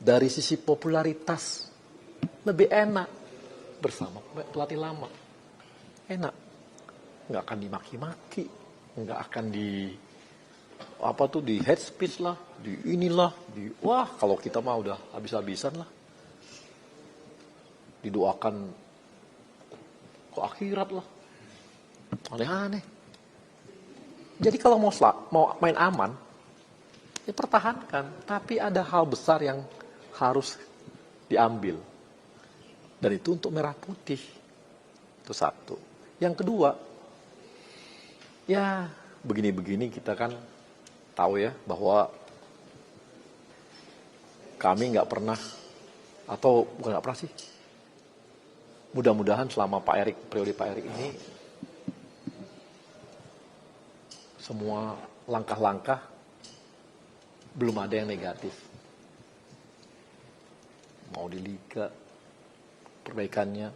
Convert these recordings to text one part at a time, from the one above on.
Dari sisi popularitas lebih enak bersama pelatih lama. Enak. Nggak akan dimaki-maki, nggak akan di head speech lah, di inilah, wah kalau kita mah udah habis-habisan lah. Didoakan ke akhirat lah. Aneh-aneh. Jadi kalau mau main aman, ya pertahankan. Tapi ada hal besar yang harus diambil. Dan itu untuk merah putih. Itu satu. Yang kedua, ya begini-begini kita kan tahu ya bahwa kami nggak pernah, atau bukan nggak pernah sih, mudah-mudahan selama periode Pak Erik ini, semua langkah-langkah belum ada yang negatif. Mau di Liga, perbaikannya,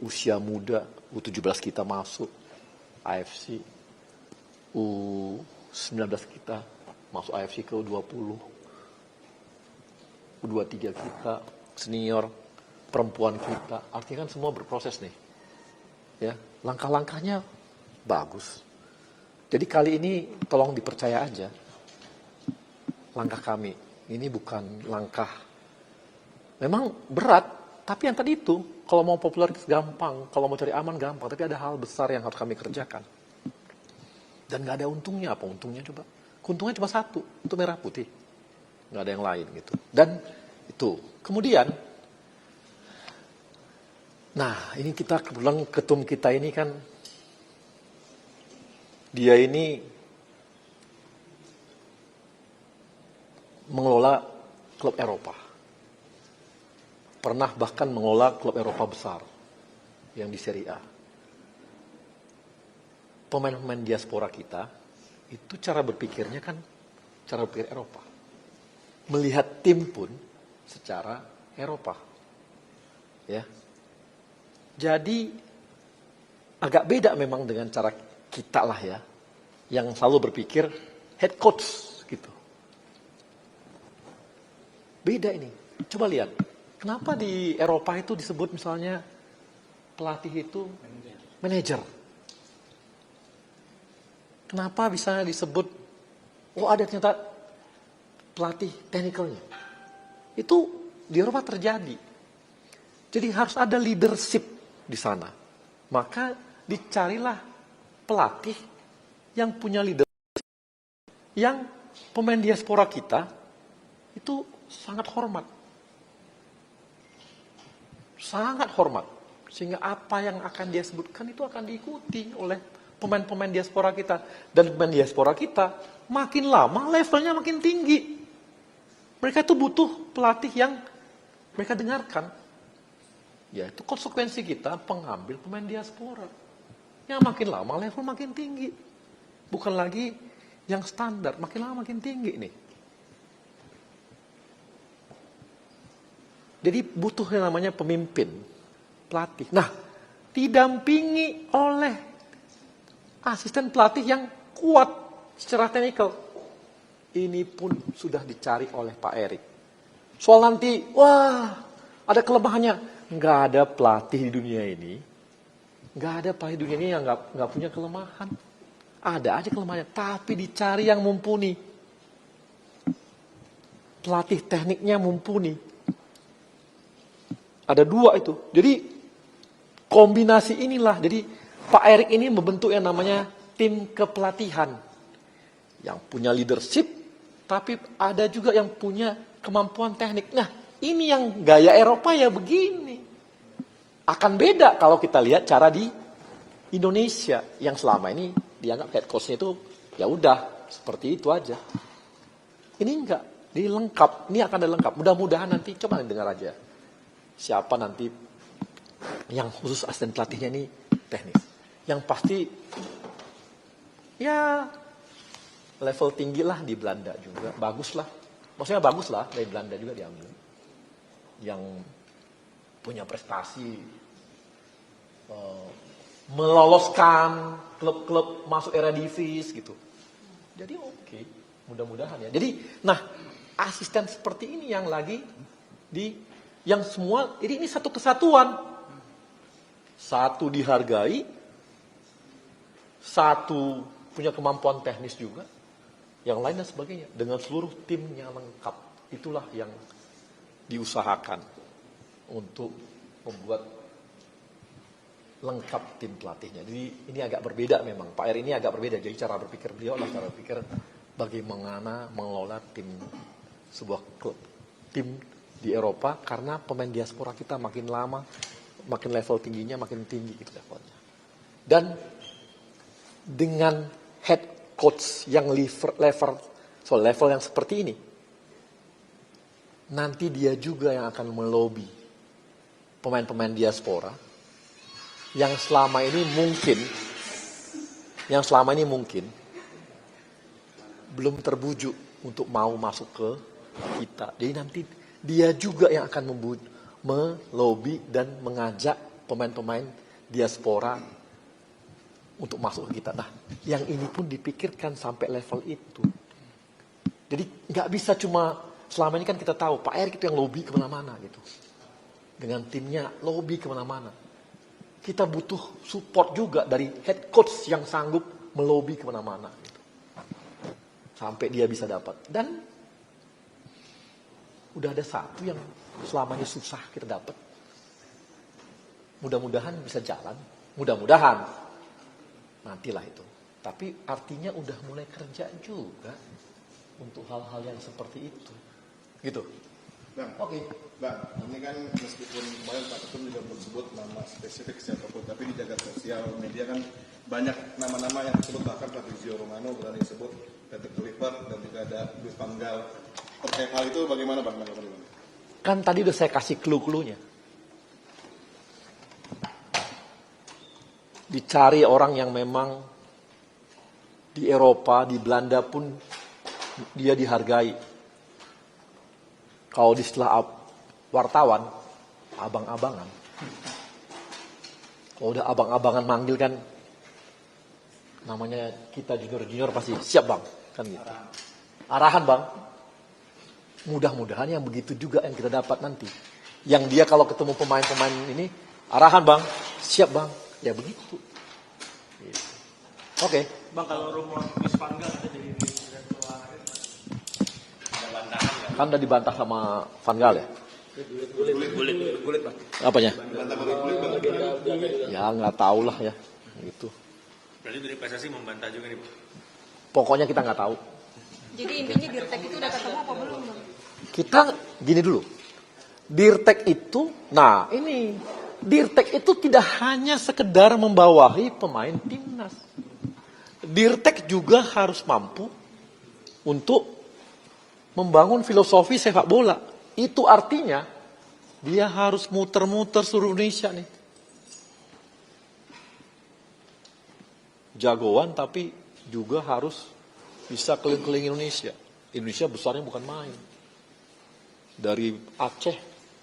usia muda, U17 kita masuk, AFC, U19 kita masuk AFC ke U20, U23 kita, senior, perempuan kita, artinya kan semua berproses nih. Ya, langkah-langkahnya bagus. Jadi kali ini tolong dipercaya aja, langkah kami ini bukan langkah, memang berat, tapi yang tadi itu, kalau mau popularitas gampang, kalau mau cari aman gampang, tapi ada hal besar yang harus kami kerjakan. Dan gak ada untungnya, apa untungnya coba? Untungnya cuma satu, untuk merah putih. Gak ada yang lain gitu. Dan itu, kemudian, nah ini kita kebetulan ketum kita ini kan, dia ini mengelola klub Eropa. Pernah bahkan mengelola klub Eropa besar yang di Serie A. Pemain-pemain diaspora kita itu cara berpikirnya kan cara berpikir Eropa. Melihat tim pun secara Eropa. Ya. Jadi agak beda memang dengan cara kita lah ya, yang selalu berpikir head coach gitu. Beda ini. Coba lihat. Kenapa di Eropa itu disebut misalnya pelatih itu manajer? Kenapa bisa disebut, ada ternyata pelatih technicalnya? Itu di Eropa terjadi. Jadi harus ada leadership di sana. Maka dicarilah pelatih yang punya leadership, yang pemain diaspora kita itu sangat hormat. Sangat hormat. Sehingga apa yang akan dia sebutkan itu akan diikuti oleh pemain-pemain diaspora kita. Dan pemain diaspora kita makin lama levelnya makin tinggi. Mereka itu butuh pelatih yang mereka dengarkan. Ya itu konsekuensi kita pengambil pemain diaspora. Yang makin lama level makin tinggi. Bukan lagi yang standar, makin lama makin tinggi nih. Jadi butuh yang namanya pemimpin, pelatih. Nah, didampingi oleh asisten pelatih yang kuat secara teknikal. Ini pun sudah dicari oleh Pak Erik. Soal nanti, ada kelemahannya. Nggak ada pelatih di dunia ini. Nggak ada pelatih di dunia ini yang nggak punya kelemahan. Ada aja kelemahannya, tapi dicari yang mumpuni. Pelatih tekniknya mumpuni. Ada dua itu. Jadi kombinasi inilah. Jadi Pak Erik ini membentuk yang namanya tim kepelatihan. Yang punya leadership, tapi ada juga yang punya kemampuan teknik. Nah, ini yang gaya Eropa ya begini. Akan beda kalau kita lihat cara di Indonesia. Yang selama ini dianggap head coach-nya itu ya udah seperti itu aja. Ini enggak, ini lengkap. Ini akan ada lengkap. Mudah-mudahan nanti coba dengar aja. Siapa nanti yang khusus asisten pelatihnya ini teknis. Yang pasti ya level tinggi lah di Belanda juga. Bagus lah. Maksudnya bagus lah dari Belanda juga diambil. Yang punya prestasi meloloskan klub-klub masuk Eredivisie gitu. Jadi oke, mudah-mudahan ya. Jadi, nah asisten seperti ini yang lagi yang semua ini satu kesatuan. Satu dihargai, satu punya kemampuan teknis juga, yang lain dan sebagainya. Dengan seluruh timnya lengkap. Itulah yang diusahakan untuk membuat lengkap tim pelatihnya. Jadi ini agak berbeda memang. Pak Erik ini agak berbeda. Jadi cara berpikir beliau adalah cara berpikir bagaimana mengelola sebuah klub, tim di Eropa, karena pemain diaspora kita makin lama, makin level tingginya, makin tinggi gitu levelnya. Dan dengan head coach yang level yang seperti ini, nanti dia juga yang akan melobi pemain-pemain diaspora yang selama ini mungkin belum terbujuk untuk mau masuk ke kita. Jadi nanti dia juga yang akan melobi dan mengajak pemain-pemain diaspora untuk masuk ke kita. Nah, yang ini pun dipikirkan sampai level itu. Jadi nggak bisa cuma selama ini kan kita tahu Pak Erik itu yang lobby kemana-mana gitu. Dengan timnya lobby kemana-mana. Kita butuh support juga dari head coach yang sanggup melobi kemana-mana gitu. Sampai dia bisa dapat. Dan udah ada satu yang selamanya susah kita dapat. Mudah-mudahan bisa jalan. Mudah-mudahan. Nantilah itu. Tapi artinya udah mulai kerja juga untuk hal-hal yang seperti itu. Gitu. Bang, Oke. Bang, ini kan meskipun kemarin Pak Ketum juga belum sebut nama spesifik siapapun, tapi di jagat sosial media kan banyak nama-nama yang disebut, bahkan Fabrizio Romano berani disebut, Patrick Kluivert, dan juga ada Luis Van Gaal. Terkait hal itu bagaimana Bang? Kan tadi udah saya kasih clue-cluenya. Dicari orang yang memang di Eropa, di Belanda pun dia dihargai. Kalau di istilah wartawan, abang-abangan. Kalau udah abang-abangan manggil kan, namanya kita junior-junior pasti siap bang, kan gitu. Arahan bang. Mudah-mudahan yang begitu juga yang kita dapat nanti. Yang dia kalau ketemu pemain-pemain ini, arahan bang, siap bang, ya begitu. Gitu. Oke. Bang, kalau rumor Luis Van Gaal ada jadi direktur olahraga, ada bantahan nggak? Kan udah dibantah sama Van Gaal ya? Gulit bang. Apanya? Ya nggak tahu lah ya, gitu. Berarti dari PSSI membantah juga nih bang? Pokoknya kita nggak tahu. Jadi intinya Dirtek itu udah ketemu apa belum? Bang? Kita gini dulu. Dirtek itu, nah ini Dirtek itu tidak hanya sekedar membawahi pemain timnas. Dirtek juga harus mampu untuk membangun filosofi sepak bola. Itu artinya dia harus muter-muter seluruh Indonesia nih. Jagoan tapi juga harus bisa keliling-keliling Indonesia. Indonesia besarnya bukan main. Dari Aceh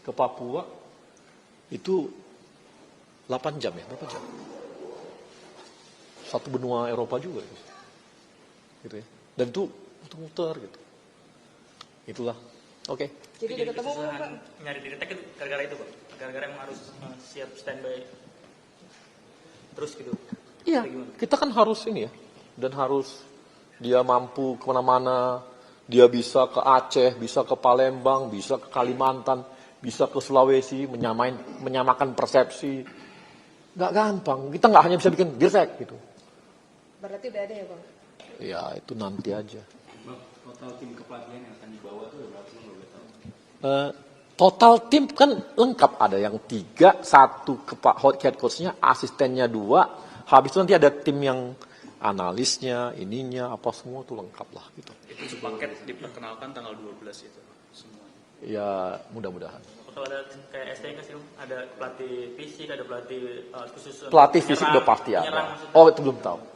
ke Papua itu 8 jam ya, berapa jam? Satu benua Eropa juga gitu ya. Dan itu muter-muter gitu. Itulah. Oke. Jadi udah ketemu belum Pak? Nyari Dirtek itu gara-gara itu bang? Gara-gara yang harus siap standby terus gitu? Iya, kita kan harus ini ya. Dan harus dia mampu kemana-mana. Dia bisa ke Aceh, bisa ke Palembang, bisa ke Kalimantan, bisa ke Sulawesi, menyamakan persepsi. Nggak gampang. Kita nggak hanya bisa bikin Dirtek gitu. Berarti udah ada ya Bang? Ya itu nanti aja. Bang, total tim kepelatihan yang akan dibawa tuh berapa sih boleh tahu? Total tim kan lengkap, ada yang 3, 1 head coach-nya, asistennya 2, habis itu nanti ada tim yang analisnya, ininya, apa semua tuh lengkap lah gitu. Itu sepaket diperkenalkan tanggal 12 itu semua. Ya mudah-mudahan. Kalau ada kayak STK sih, ada pelatih fisik, ada pelatih khusus. Pelatih fisik udah pasti ada. Oh itu belum tahu.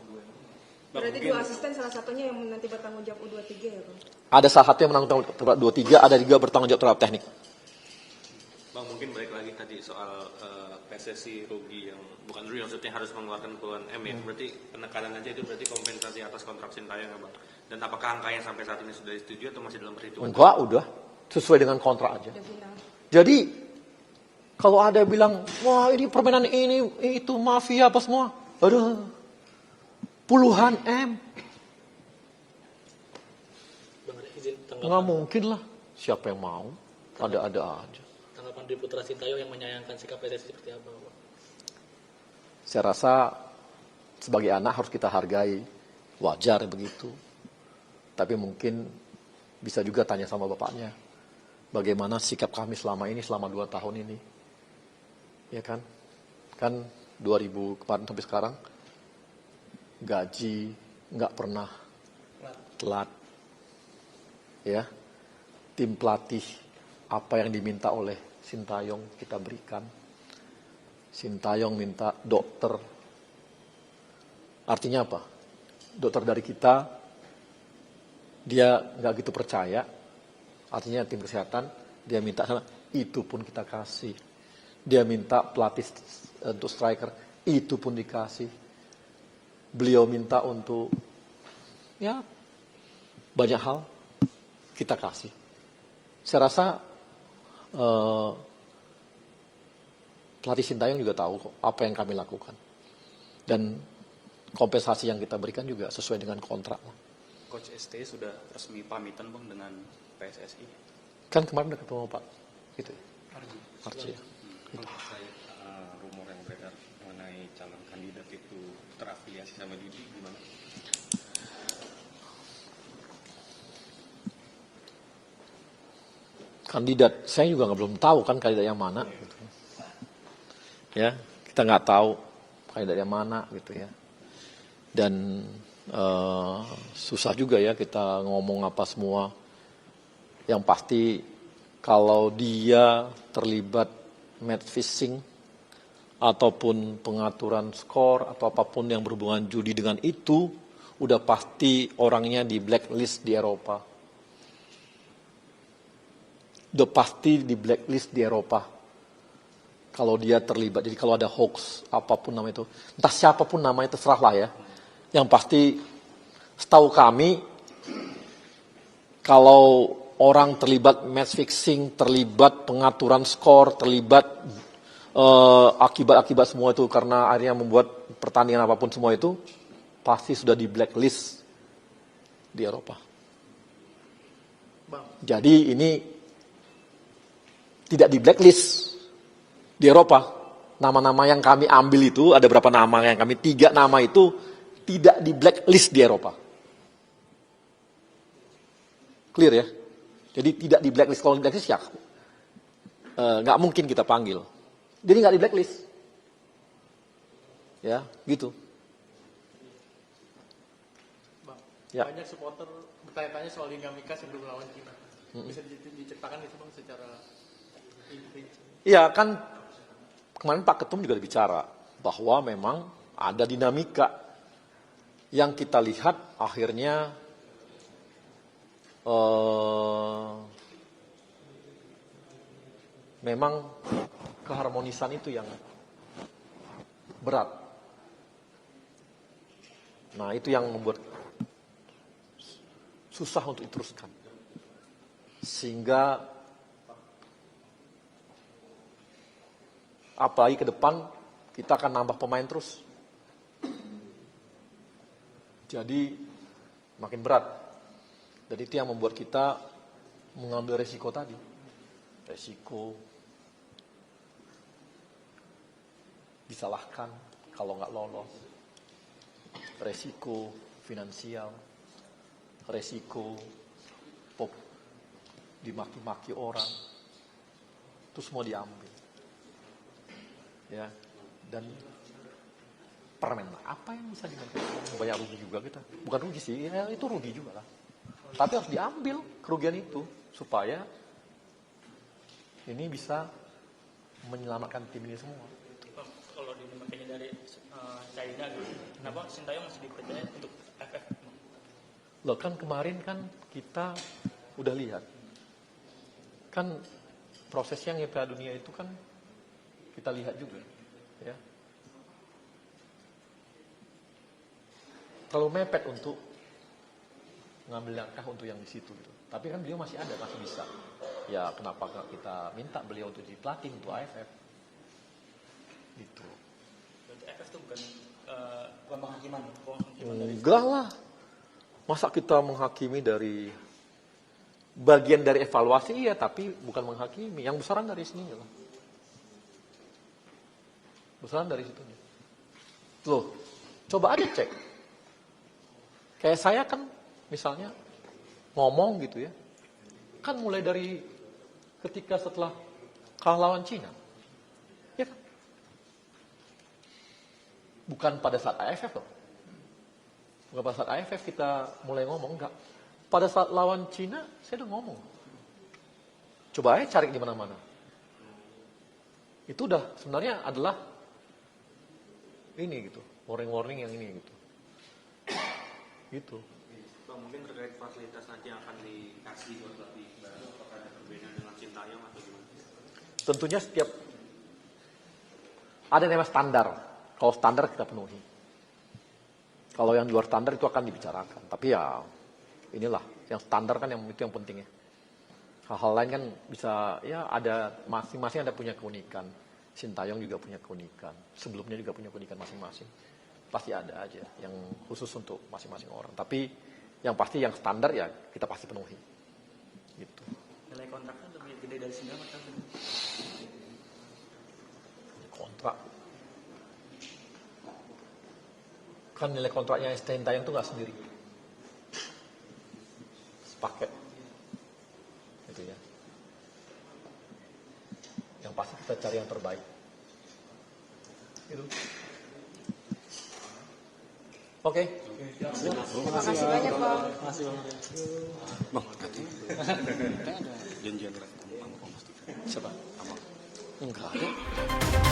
Berarti 2 asisten salah satunya yang nanti bertanggung jawab U23 ya Bang? Ada salah satu yang menanggung jawab 23, ada juga bertanggung jawab terhadap teknik. Bang, mungkin balik lagi tadi soal PSSI rugi yang bukan rugi maksudnya harus mengeluarkan puluhan M ya. Berarti penekanan aja itu berarti kompensasi atas kontrak Sintayong ya Bang. Dan apakah angkanya sampai saat ini sudah disetujui atau masih dalam perhitungan? Enggak, udah sesuai dengan kontrak aja. Yang final. Jadi kalau ada yang bilang, wah ini permainan ini itu mafia apa semua, aduh, puluhan M, Bang ada izin nggak tanggapan, mungkin lah. Siapa yang mau? Ada-ada aja. tanggapan Dwi Putra Sintayong yang menyayangkan sikap PSSI seperti apa, Bang? Saya rasa sebagai anak harus kita hargai, wajar begitu. Tapi mungkin bisa juga tanya sama bapaknya, bagaimana sikap kami selama 2 tahun ini. Ya kan? Kan 2000 kemarin sampai sekarang, gaji nggak pernah telat. Ya, tim pelatih, apa yang diminta oleh Sintayong kita berikan. Sintayong minta dokter. Artinya apa? Dokter dari kita, dia nggak gitu percaya. Artinya tim kesehatan, dia minta sana, itu pun kita kasih. Dia minta pelatih untuk striker, itu pun dikasih. Beliau minta untuk, ya banyak hal kita kasih. Saya rasa pelatih Sintayong juga tahu kok apa yang kami lakukan. Dan kompensasi yang kita berikan juga sesuai dengan kontrak. Coach ST sudah resmi pamitan Bang dengan PSSI. Kan kemarin udah ketemu Pak gitu ya. Arci ya. Bang, terkait rumor yang beredar mengenai calon kandidat itu terafiliasi sama judi gimana? Kandidat, saya juga belum tahu kan kandidat yang mana. Gitu. Ya, kita nggak tahu kandidat yang mana gitu ya. Dan susah juga ya kita ngomong apa semua. Yang pasti kalau dia terlibat match fixing ataupun pengaturan skor atau apapun yang berhubungan judi dengan itu, udah pasti orangnya di blacklist di Eropa. Udah pasti di blacklist di Eropa. Kalau dia terlibat, jadi kalau ada hoax apapun nama itu, entah siapapun namanya terserah lah ya. Yang pasti setahu kami, kalau orang terlibat match fixing, terlibat pengaturan skor, terlibat akibat-akibat semua itu karena akhirnya membuat pertandingan apapun semua itu, pasti sudah di blacklist di Eropa. Bang, Jadi ini tidak di blacklist di Eropa. Nama-nama yang kami ambil itu, ada berapa nama yang kami, 3 nama itu tidak di blacklist di Eropa. Clear ya? Jadi tidak di blacklist. Kalau di blacklist ya nggak mungkin kita panggil. Jadi nggak di blacklist. Ya, gitu. Bang, Ya. banyak supporter bertanya-tanya soal dinamika sebelum lawan Cina. Bisa diceritakan itu Bang secara rinci? Iya kan kemarin Pak Ketum juga bicara bahwa memang ada dinamika yang kita lihat akhirnya memang keharmonisan itu yang berat. Nah itu yang membuat susah untuk diteruskan. Sehingga apalagi ke depan kita akan nambah pemain terus. Jadi makin berat. Dan itu yang membuat kita mengambil resiko tadi. Resiko disalahkan kalau nggak lolos. Resiko finansial. Resiko dimaki-maki orang. Itu semua diambil. Ya, dan permen apa yang bisa dimakan? Banyak rugi juga kita. Bukan rugi sih, ya itu rugi juga lah. Tapi harus diambil kerugian itu supaya ini bisa menyelamatkan tim ini semua. Bang, kalau makanya dari China gitu, kenapa Sintayong masih dipercaya untuk FF? Loh kan kemarin kan kita udah lihat. Kan prosesnya yang Piala Dunia itu kan kita lihat juga, ya. Terlalu mepet untuk ngambil langkah untuk yang di situ gitu. Tapi kan beliau masih ada, masih bisa. Ya kenapa nggak kita minta beliau untuk jadi pelatih untuk AFF? Gitu. Berarti AFF itu bukan penghakiman dari Enggak lah. Masa kita menghakimi dari bagian dari evaluasi, iya, tapi bukan menghakimi. Yang besaran dari sini lah. Besaran dari situ. Loh, coba aja cek. Kayak saya kan misalnya ngomong gitu ya. Kan mulai dari ketika setelah kalah lawan Cina. Ya kan? Bukan pada saat AFF loh. Bukan pada saat AFF kita mulai ngomong, enggak. Pada saat lawan Cina, saya udah ngomong. Coba aja cari di mana-mana. Itu udah sebenarnya adalah ini gitu, warning-warning yang ini gitu. Gitu. Bang, mungkin terkait fasilitas nanti yang akan dikasih buat pelatih baru, apakah ada perbedaan dengan Sintayong atau gimana? Tentunya setiap ada yang namanya standar. Kalau standar kita penuhi. Kalau yang di luar standar itu akan dibicarakan. Tapi ya inilah yang standar kan yang itu yang penting ya. Hal-hal lain kan bisa ya ada masing-masing ada punya keunikan. Sintayong juga punya keunikan. Sebelumnya juga punya keunikan masing-masing. Pasti ada aja yang khusus untuk masing-masing orang. Tapi yang pasti yang standar ya kita pasti penuhi. Gitu. nilai kontraknya lebih gede dari 9 atau Kontrak. Kan nilai kontraknya Sintayong itu nggak sendiri. Sepaket. Gitu ya. Yang pasti kita cari yang terbaik. Gitu. Oke. Terima kasih banyak, Bang. Bang, janjian Bang. Siapa? Enggak ada.